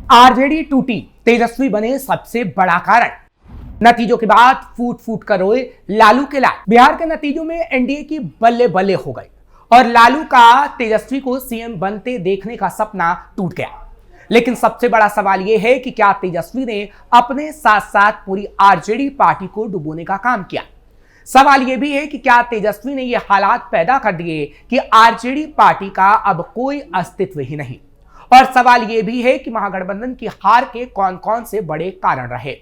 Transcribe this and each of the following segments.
RJD टूटी, तेजस्वी बने सबसे बड़ा कारण। नतीजों के बाद फूट फूट कर रोए लालू के लाल। बिहार के नतीजों में एनडीए की बल्ले बल्ले हो गई और लालू का तेजस्वी को सीएम बनते देखने का सपना टूट गया। लेकिन सबसे बड़ा सवाल यह है कि क्या तेजस्वी ने अपने साथ साथ पूरी आरजेडी पार्टी को डुबोने का काम किया। सवाल यह भी है कि क्या तेजस्वी ने यह हालात पैदा कर दिए कि आरजेडी पार्टी का अब कोई अस्तित्व ही नहीं। और सवाल यह भी है कि महागठबंधन की हार के कौन कौन से बड़े कारण रहे।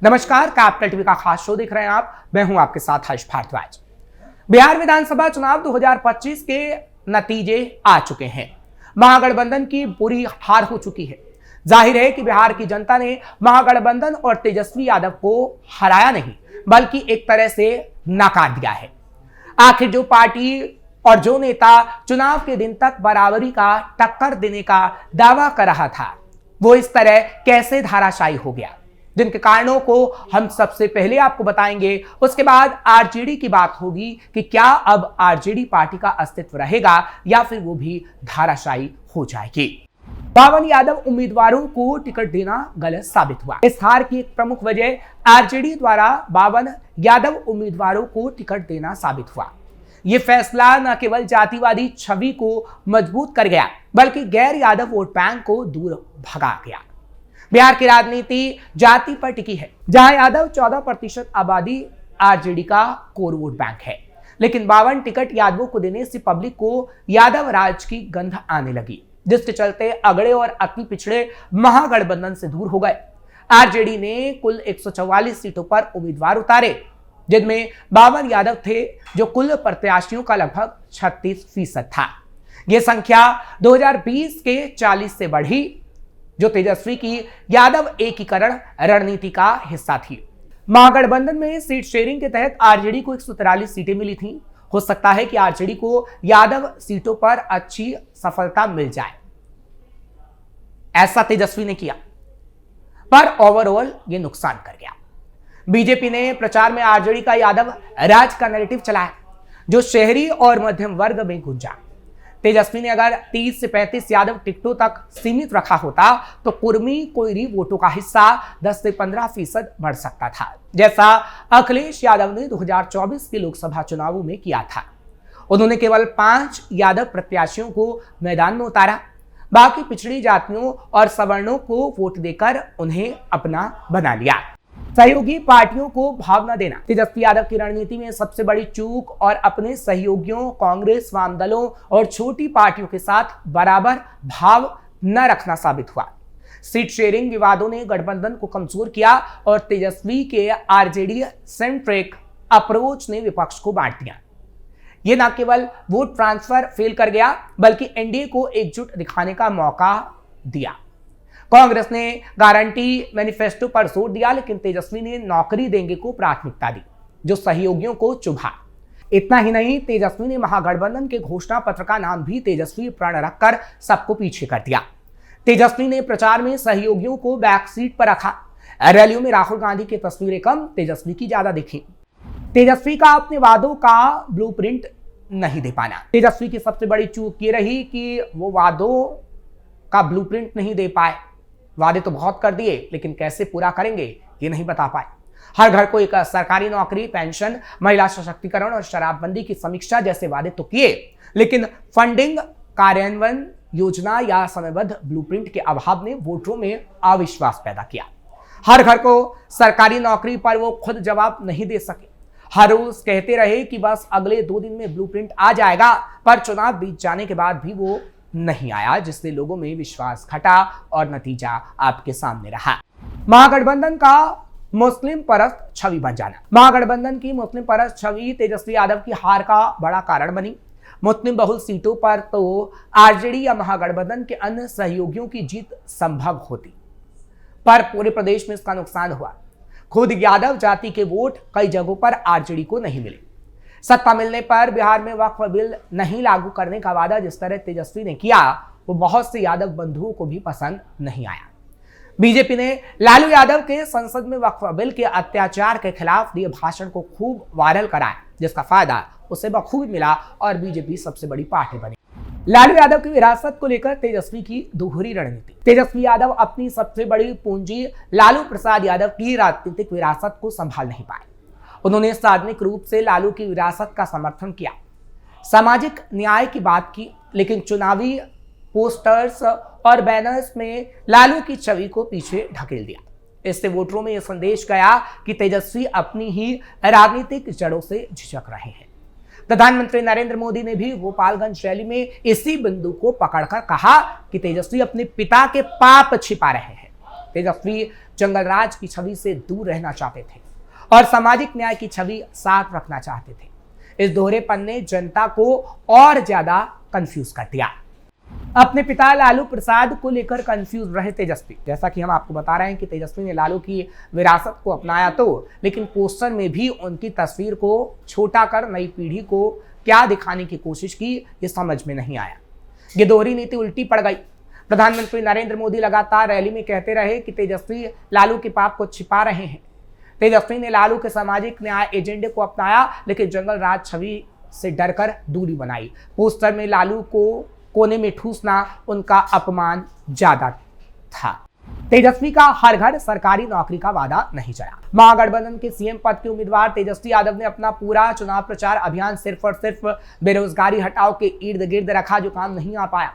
नमस्कार, कैपिटल टीवी का खास शो देख रहे हैं आप। मैं हूं आपके साथ हर्ष भारद्वाज। बिहार विधानसभा चुनाव 2025 के नतीजे आ चुके हैं। महागठबंधन की बुरी हार हो चुकी है। जाहिर है कि बिहार की जनता ने महागठबंधन और तेजस्वी यादव को हराया नहीं, बल्कि एक तरह से नकार दिया है। आखिर जो पार्टी और जो नेता चुनाव के दिन तक बराबरी का टक्कर देने का दावा कर रहा था, वो इस तरह कैसे धाराशायी हो गया, जिनके कारणों को हम सबसे पहले आपको बताएंगे। उसके बाद आरजेडी की बात होगी कि क्या अब आरजेडी पार्टी का अस्तित्व रहेगा या फिर वो भी धाराशायी हो जाएगी। 52 यादव उम्मीदवारों को टिकट देना गलत साबित हुआ। इस हार की एक प्रमुख वजह आरजेडी द्वारा 52 यादव उम्मीदवारों को टिकट देना साबित हुआ। यह फैसला न केवल जातिवादी छवि को मजबूत कर गया, बल्कि गैर यादव वोट बैंक को दूर भगा गया। बिहार की राजनीति जाति पर टिकी है, जहां यादव 14% आबादी आरजेडी का कोर वोट बैंक है। लेकिन 52 टिकट यादवों को देने से पब्लिक को यादव राज की गंध आने लगी, जिसके चलते अगड़े और अति पिछड़े महागठबंधन से दूर हो गए। आरजेडी ने कुल 144 सीटों पर उम्मीदवार उतारे, जिनमें 52 यादव थे, जो कुल प्रत्याशियों का लगभग 36% था। यह संख्या 2020 के 40 से बढ़ी, जो तेजस्वी की यादव एकीकरण रणनीति का हिस्सा थी। महागठबंधन में सीट शेयरिंग के तहत आरजेडी को 143 सीटें मिली थी। हो सकता है कि आरजेडी को यादव सीटों पर अच्छी सफलता मिल जाए, ऐसा तेजस्वी ने किया, पर ओवरऑल ये नुकसान कर गया। बीजेपी ने प्रचार में आरजेडी का यादव राज का नैरेटिव चलाया, जो शहरी और मध्यम वर्ग में गूंजा। तेजस्वी ने अगर 30 से 35 यादव टिकटों तक सीमित रखा होता तो कुर्मी कोयरी वोटों का हिस्सा 10 से 15% बढ़ सकता था, जैसा अखिलेश यादव ने 2024 के लोकसभा चुनावों में किया था। उन्होंने केवल 5 यादव प्रत्याशियों को मैदान में उतारा, बाकी पिछड़ी जातियों और सवर्णों को वोट देकर उन्हें अपना बना लिया। सहयोगी पार्टियों को भाव न देना तेजस्वी यादव की रणनीति में सबसे बड़ी चूक और अपने सहयोगियों कांग्रेस, वाम दलों और छोटी पार्टियों के साथ बराबर भाव न रखना साबित हुआ। सीट शेयरिंग विवादों ने गठबंधन को कमजोर किया और तेजस्वी के आरजेडी सेंट्रिक अप्रोच ने विपक्ष को बांट दिया। यह न केवल वोट ट्रांसफर फेल कर गया, बल्कि एनडीए को एकजुट दिखाने का मौका दिया। कांग्रेस ने गारंटी मैनिफेस्टो पर जोर दिया, लेकिन तेजस्वी ने नौकरी देंगे को प्राथमिकता दी, जो सहयोगियों को चुभा। इतना ही नहीं, तेजस्वी ने महागठबंधन के घोषणा पत्र का नाम भी तेजस्वी प्रण रखकर सबको पीछे कर दिया। तेजस्वी ने प्रचार में सहयोगियों को बैक सीट पर रखा। रैलियों में राहुल गांधी की तस्वीरें कम, तेजस्वी की ज्यादा दिखी। तेजस्वी का अपने वादों का ब्लूप्रिंट नहीं दे पाना। तेजस्वी की सबसे बड़ी चूक ये रही कि वो वादों का ब्लूप्रिंट नहीं दे पाए। वादे तो बहुत कर दिए, लेकिन कैसे पूरा करेंगे ये नहीं बता पाए। हर घर को एक सरकारी नौकरी, पेंशन, महिला सशक्तिकरण और शराबबंदी की समीक्षा जैसे वादे तो किए, लेकिन फंडिंग, कार्यान्वयन योजना या समयबद्ध ब्लूप्रिंट के अभाव ने वोटरों में अविश्वास पैदा किया। हर घर को सरकारी नौकरी पर वो खुद जवाब नहीं दे सके। हर रोज कहते रहे कि बस अगले 2 दिन में ब्लूप्रिंट आ जाएगा, पर चुनाव बीत जाने के बाद भी वो नहीं आया, जिससे लोगों में विश्वास घटा और नतीजा आपके सामने रहा। महागठबंधन का मुस्लिम परस्त छवि बन जाना। महागठबंधन की मुस्लिम परस्त छवि तेजस्वी यादव की हार का बड़ा कारण बनी। मुस्लिम बहुल सीटों पर तो आरजेडी या महागठबंधन के अन्य सहयोगियों की जीत संभव होती, पर पूरे प्रदेश में इसका नुकसान हुआ। खुद यादव जाति के वोट कई जगहों पर आरजेडी को नहीं मिले। सत्ता मिलने पर बिहार में वक्फ बिल नहीं लागू करने का वादा जिस तरह तेजस्वी ने किया, वो बहुत से यादव बंधुओं को भी पसंद नहीं आया। बीजेपी ने लालू यादव के संसद में वक्फ बिल के अत्याचार के खिलाफ दिए भाषण को खूब वायरल कराया, जिसका फायदा उसे बखूबी मिला और बीजेपी सबसे बड़ी पार्टी बनी। लालू यादव की विरासत को लेकर तेजस्वी की दोहरी रणनीति। तेजस्वी यादव अपनी सबसे बड़ी पूंजी लालू प्रसाद यादव की राजनीतिक विरासत को संभाल नहीं पाए। उन्होंने सार्वजनिक रूप से लालू की विरासत का समर्थन किया, सामाजिक न्याय की बात की, लेकिन चुनावी पोस्टर्स और बैनर्स में लालू की छवि को पीछे ढकेल दिया। इससे वोटरों में यह संदेश गया कि तेजस्वी अपनी ही राजनीतिक जड़ों से झिझक रहे हैं। प्रधानमंत्री नरेंद्र मोदी ने भी गोपालगंज रैली में इसी बिंदु को पकड़कर कहा कि तेजस्वी अपने पिता के पाप छिपा रहे हैं। तेजस्वी जंगलराज की छवि से दूर रहना चाहते थे और सामाजिक न्याय की छवि साथ रखना चाहते थे। इस दोहरेपन ने जनता को और ज्यादा कंफ्यूज कर दिया। अपने पिता लालू प्रसाद को लेकर कंफ्यूज रहे तेजस्वी। जैसा कि हम आपको बता रहे हैं कि तेजस्वी ने लालू की विरासत को अपनाया लेकिन पोस्टर में भी उनकी तस्वीर को छोटा कर नई पीढ़ी को क्या दिखाने की कोशिश की, ये समझ में नहीं आया। ये दोहरी नीति उल्टी पड़ गई। प्रधानमंत्री नरेंद्र मोदी लगातार रैली में कहते रहे कि तेजस्वी लालू के पाप को छिपा रहे हैं। तेजस्वी ने लालू के सामाजिक न्याय एजेंडे को अपनाया, लेकिन जंगल राज छवि से डरकर दूरी बनाई। पोस्टर में लालू को कोने में ठूसना उनका अपमान ज्यादा था। तेजस्वी का हर घर सरकारी नौकरी का वादा नहीं चला। महागठबंधन के सीएम पद के उम्मीदवार तेजस्वी यादव ने अपना पूरा चुनाव प्रचार अभियान सिर्फ और सिर्फ बेरोजगारी हटाओ के इर्द गिर्द रखा, जो काम नहीं आ पाया।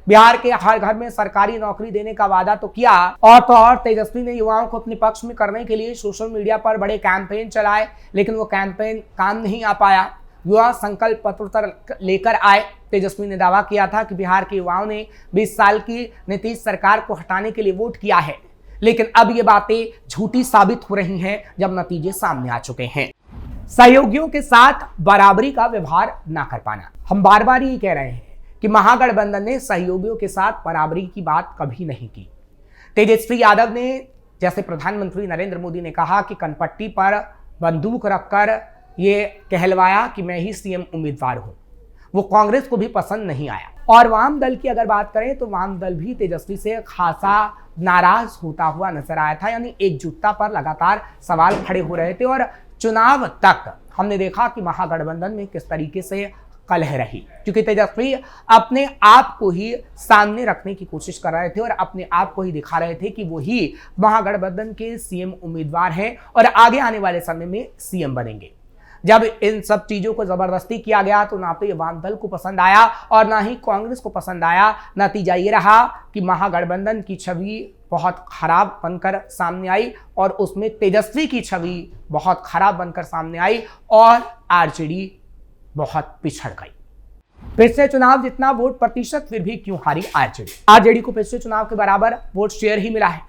बिहार के हर घर में सरकारी नौकरी देने का वादा तो किया, और तो और तेजस्वी ने युवाओं को अपने पक्ष में करने के लिए सोशल मीडिया पर बड़े कैंपेन चलाए, लेकिन वो कैंपेन काम नहीं आ पाया। युवा संकल्प पत्र लेकर आए। तेजस्वी ने दावा किया था कि बिहार के युवाओं ने 20 साल की नीतीश सरकार को हटाने के लिए वोट किया है, लेकिन अब ये बातें झूठी साबित हो रही हैं जब नतीजे सामने आ चुके हैं। सहयोगियों के साथ बराबरी का व्यवहार ना कर पाना। हम बार बार ये कह रहे हैं कि महागठबंधन ने सहयोगियों के साथ बराबरी की बात कभी नहीं की। तेजस्वी यादव ने, जैसे प्रधानमंत्री नरेंद्र मोदी ने कहा कि कनपट्टी पर बंदूक रखकर ये कहलवाया कि मैं ही सीएम उम्मीदवार हूं, वो कांग्रेस को भी पसंद नहीं आया। और वाम दल की अगर बात करें तो वाम दल भी तेजस्वी से खासा नाराज होता हुआ नजर आया था। यानी एकजुटता पर लगातार सवाल खड़े हो रहे थे, और चुनाव तक हमने देखा कि महागठबंधन में किस तरीके से कलह रही, क्योंकि तेजस्वी अपने आप को ही सामने रखने की कोशिश कर रहे थे और अपने आप को ही दिखा रहे थे कि वो ही महागठबंधन के सीएम उम्मीदवार हैं और आगे आने वाले समय में सीएम बनेंगे। जब इन सब चीजों को जबरदस्ती किया गया तो ना तो ये वाम दल को पसंद आया और ना ही कांग्रेस को पसंद आया। नतीजा ये रहा कि महागठबंधन की छवि बहुत खराब बनकर सामने आई और उसमें तेजस्वी की छवि बहुत खराब बनकर सामने आई और आरजेडी बहुत पिछड़ गई। पिछले चुनाव जितना वोट प्रतिशत फिर भी क्यों हारी आरजेडी को पिछले चुनाव के बराबर वोट शेयर ही मिला है,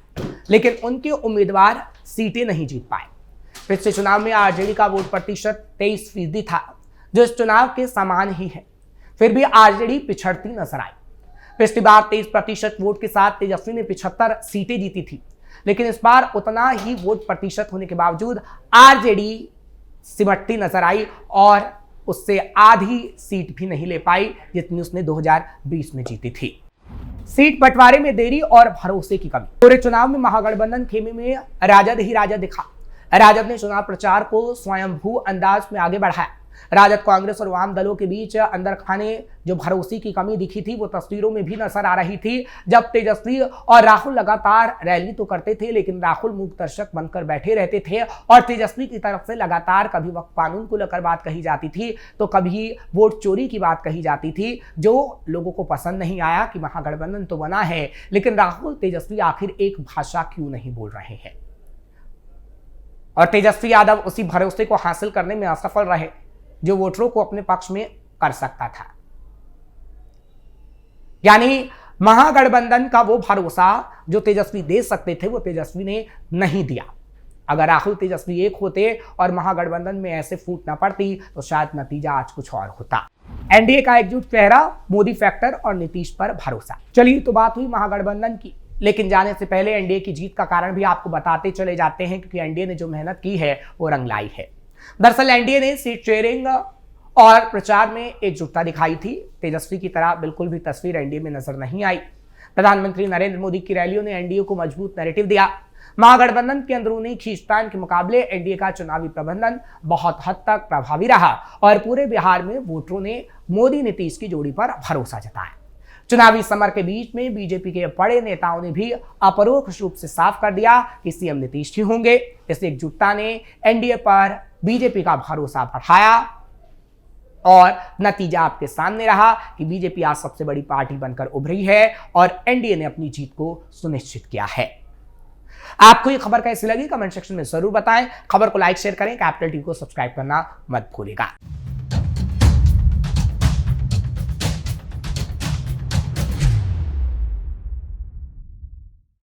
लेकिन उनके उम्मीदवार सीटें नहीं जीत पाए। पिछले चुनाव में आरजेडी का वोट प्रतिशत 23% था, जो इस चुनाव के समान ही है। फिर भी आरजेडी पिछड़ती नजर आई। पिछली बार 23% वोट के साथ तेजस्वी ने 75 सीटें जीती थी, लेकिन इस बार उतना ही वोट प्रतिशत होने के बावजूद आरजेडी सिमटती नजर आई और उससे आधी सीट भी नहीं ले पाई जितनी उसने 2020 में जीती थी। सीट बंटवारे में देरी और भरोसे की कमी। पूरे चुनाव में महागठबंधन खेमे में राजद ही राजद दिखा। राजद ने चुनाव प्रचार को स्वयंभू अंदाज में आगे बढ़ाया। राजद, कांग्रेस और वाम दलों के बीच अंदर खाने जो भरोसे की कमी दिखी थी वो तस्वीरों में भी नजर आ रही थी। जब तेजस्वी और राहुल लगातार रैली तो करते थे, लेकिन राहुल मूक दर्शक बनकर बैठे रहते थे और तेजस्वी की तरफ से लगातार कभी वक्त कानून को लेकर बात कही जाती थी तो कभी वोट चोरी की बात कही जाती थी, जो लोगों को पसंद नहीं आया कि महागठबंधन तो बना है, लेकिन राहुल तेजस्वी आखिर एक भाषा क्यों नहीं बोल रहे हैं। और तेजस्वी यादव उसी भरोसे को हासिल करने में असफल रहे जो वोटरों को अपने पक्ष में कर सकता था। यानी महागठबंधन का वो भरोसा जो तेजस्वी दे सकते थे वो तेजस्वी ने नहीं दिया। अगर राहुल तेजस्वी एक होते और महागठबंधन में ऐसे फूट ना पड़ती तो शायद नतीजा आज कुछ और होता। एनडीए का एकजुट चेहरा, मोदी फैक्टर और नीतीश पर भरोसा। चलिए, तो बात हुई महागठबंधन की, लेकिन जाने से पहले एनडीए की जीत का कारण भी आपको बताते चले जाते हैं, क्योंकि एनडीए ने जो मेहनत की है वो रंग लाई है। दरअसल एनडीए ने सीट शेयरिंग और प्रचार में एकजुटता दिखाई थी। तेजस्वी की तरह बिल्कुल भी तस्वीर एनडीए में नजर नहीं आई। प्रधानमंत्री नरेंद्र मोदी की रैलियों ने एनडीए को मजबूत नैरेटिव दिया। महागठबंधन के अंदरूनी खींचतान के मुकाबले एनडीए का चुनावी प्रबंधन बहुत हद तक प्रभावी रहा और पूरे बिहार में वोटरों ने मोदी नीतीश की जोड़ी पर भरोसा जताया। चुनावी समर के बीच में बीजेपी के बड़े नेताओं ने भी अपरोक्ष रूप से साफ कर दिया कि सीएम नीतीश ही होंगे। इस एकजुटता ने एनडीए पर बीजेपी का भरोसा बढ़ाया और नतीजा आपके सामने रहा कि बीजेपी आज सबसे बड़ी पार्टी बनकर उभरी है और एनडीए ने अपनी जीत को सुनिश्चित किया है। आपको ये खबर कैसी लगी कमेंट सेक्शन में जरूर बताएं। खबर को लाइक शेयर करें, कैपिटल टीवी को सब्सक्राइब करना मत भूलिएगा।